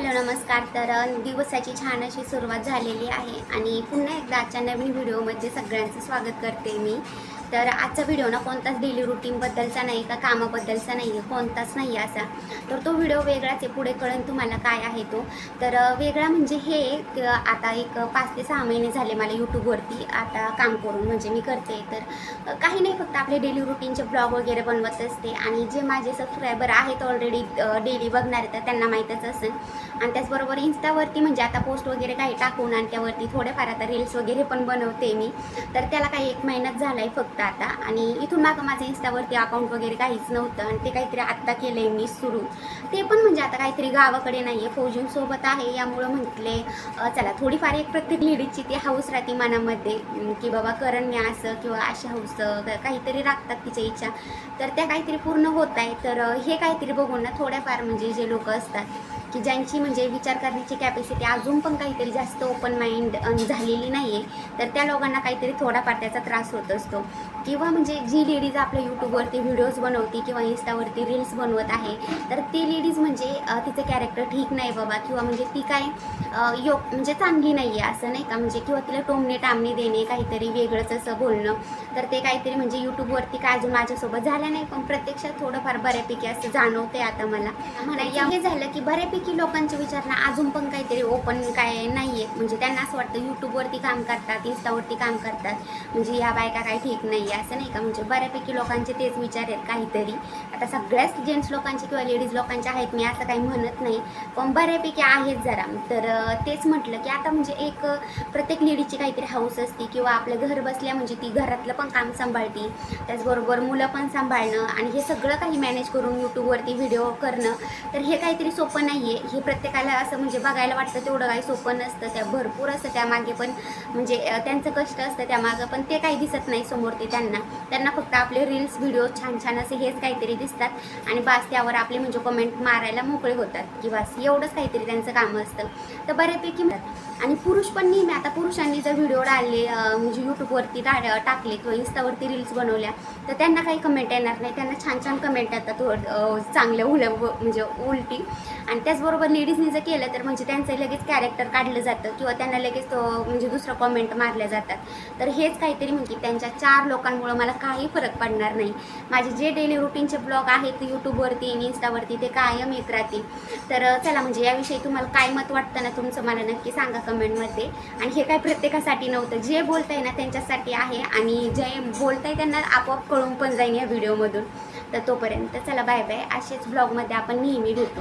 Hello नमस्कार. तर दिवसाची छान अशी सुरुवात झालेली आहे आणि पुन्हा एकदा आजच्या नवीन व्हिडिओमध्ये सगळ्यांचं स्वागत करते मी. तर आजचा व्हिडिओ ना कोणताच डेली रुटीनबद्दलचा नाही का कामाबद्दलचा नाही आहे, कोणताच नाही असा. तर तो व्हिडिओ वेगळाच आहे, पुढे कळेल तुम्हाला काय आहे तो. तर वेगळा म्हणजे हे आता एक 5 ते 6 महिने झाले मला यूट्यूबवरती आता काम करून, म्हणजे मी करते. तर काही नाही, फक्त आपले डेली रुटीनचे ब्लॉग वगैरे बनवत असते आणि जे माझे सबस्क्रायबर आहेत ऑलरेडी डेली बघणारे तर त्यांना माहीतच असेल. आणि त्याचबरोबर इंस्टावरती म्हणजे आता पोस्ट वगैरे काही टाकून आणि त्यावरती थोडेफार आता रील्स वगैरे पण बनवते मी. तर त्याला काही 1 महिन्यात झाला आहे फक्त आता. आणि इथून मागं माझं इंस्टावरती अकाउंट वगैरे काहीच नव्हतं आणि ते काहीतरी आत्ता केलं आहे मी सुरू. ते पण म्हणजे आता काहीतरी गावाकडे नाही आहे, फौजींसोबत आहे, यामुळं म्हटले चला थोडीफार एक प्रत्येक लेडीजची ती हौस राहते मनामध्ये की बाबा करण मी असं किंवा अशा हौस काहीतरी राखतात तिच्या इच्छा, तर त्या काहीतरी पूर्ण होत आहे. तर हे काहीतरी बघून ना थोड्याफार म्हणजे जे लोक असतात की ज्यांची म्हणजे विचार करण्याची कॅपॅसिटी अजून पण काहीतरी जास्त ओपन माइंड झालेली नाही आहे, तर त्या लोकांना काहीतरी थोडाफार त्याचा त्रास होत असतो. किंवा म्हणजे जी लेडीज आपल्या यूट्यूबवरती व्हिडिओज बनवते किंवा इंस्टावरती रील्स बनवत आहे, तर ती लेडीज म्हणजे तिचं कॅरेक्टर ठीक नाही बाबा, किंवा म्हणजे ती काय म्हणजे चांगली नाही आहे असं नाही का, म्हणजे किंवा तिला टोमणे टामणे देणे, काहीतरी वेगळंच असं बोलणं, तर ते काहीतरी म्हणजे यूट्यूबवरती काय अजून माझ्यासोबत झालं नाही, पण प्रत्यक्षात थोडंफार बऱ्यापैकी असं जाणवते आता मला. म्हणा हे झालं की बऱ्यापैकी लोकांचे विचार ना अजून पण काहीतरी ओपन काय नाही आहे, म्हणजे त्यांना असं वाटतं यूट्यूबवरती काम करतात, इंस्टावरती काम करतात, म्हणजे या बायका काही ठीक नाही आहे असं नाही का. म्हणजे बऱ्यापैकी लोकांचे तेच विचार आहेत काहीतरी. आता सगळ्याच जेंट्स लोकांचे किंवा लेडीज लोकांचे आहेत मी असं काही म्हणत नाही, पण बऱ्यापैकी आहेत जरा. तर तेच म्हटलं की आता म्हणजे एक प्रत्येक लेडीजची काहीतरी हौस असते, किंवा आपल्या घर बसल्या म्हणजे ती घरातलं पण काम सांभाळते, त्याचबरोबर मुलं पण सांभाळणं आणि हे सगळं काही मॅनेज करून यूट्यूबवरती व्हिडिओ करणं, तर हे काहीतरी सोपं नाही आहे. हे प्रत्येकाला असं म्हणजे बघायला वाटतं तेवढं काही सोपं नसतं, त्या भरपूर असतं त्यामागे पण, म्हणजे त्यांचं कष्ट असतं त्यामागं, पण ते काही दिसत नाही समोर. ते त्यांना फक्त आपले रील्स व्हिडिओ छान छान असे हेच काहीतरी दिसतात आणि बस त्यावर आपले म्हणजे कमेंट मारायला मोकळे होतात की बस एवढंच काहीतरी त्यांचं काम असतं. तर बऱ्यापैकी आणि पुरुष पण नेहमी, आता पुरुषांनी जर व्हिडिओ डाळले म्हणजे यूट्यूबवरती टाकले किंवा इंस्टावरती रील्स बनवल्या, तर त्यांना काही कमेंट येणार नाही, त्यांना छान छान कमेंट येतात चांगल्या म्हणजे उलटी. आणि त्याचबरोबर लेडीजनी जर केलं तर म्हणजे त्यांचं लगेच कॅरेक्टर काढलं जातं किंवा त्यांना लगेच म्हणजे दुसरं कॉमेंट मारल्या जातात. तर हेच काहीतरी म्हणजे त्यांच्या 4 लोकांमुळं मला काही फरक पडणार नाही. माझे जे डेली रुटीनचे ब्लॉग आहेत यूट्यूबवरती आणि इंस्टावरती ते कायम येत राहतील. तर चला म्हणजे याविषयी तुम्हाला काय मत वाटतं ना तुमचं, मला नक्की सांगा कमेंटमध्ये. आणि हे काय प्रत्येकासाठी नव्हतं, जे बोलताय ना त्यांच्यासाठी आहे आणि जे बोलताय त्यांना आपोआप कळून पण जाईल या व्हिडिओमधून. तर तोपर्यंत चला बाय बाय. असेच ब्लॉगमध्ये आपण नेहमी भेटू.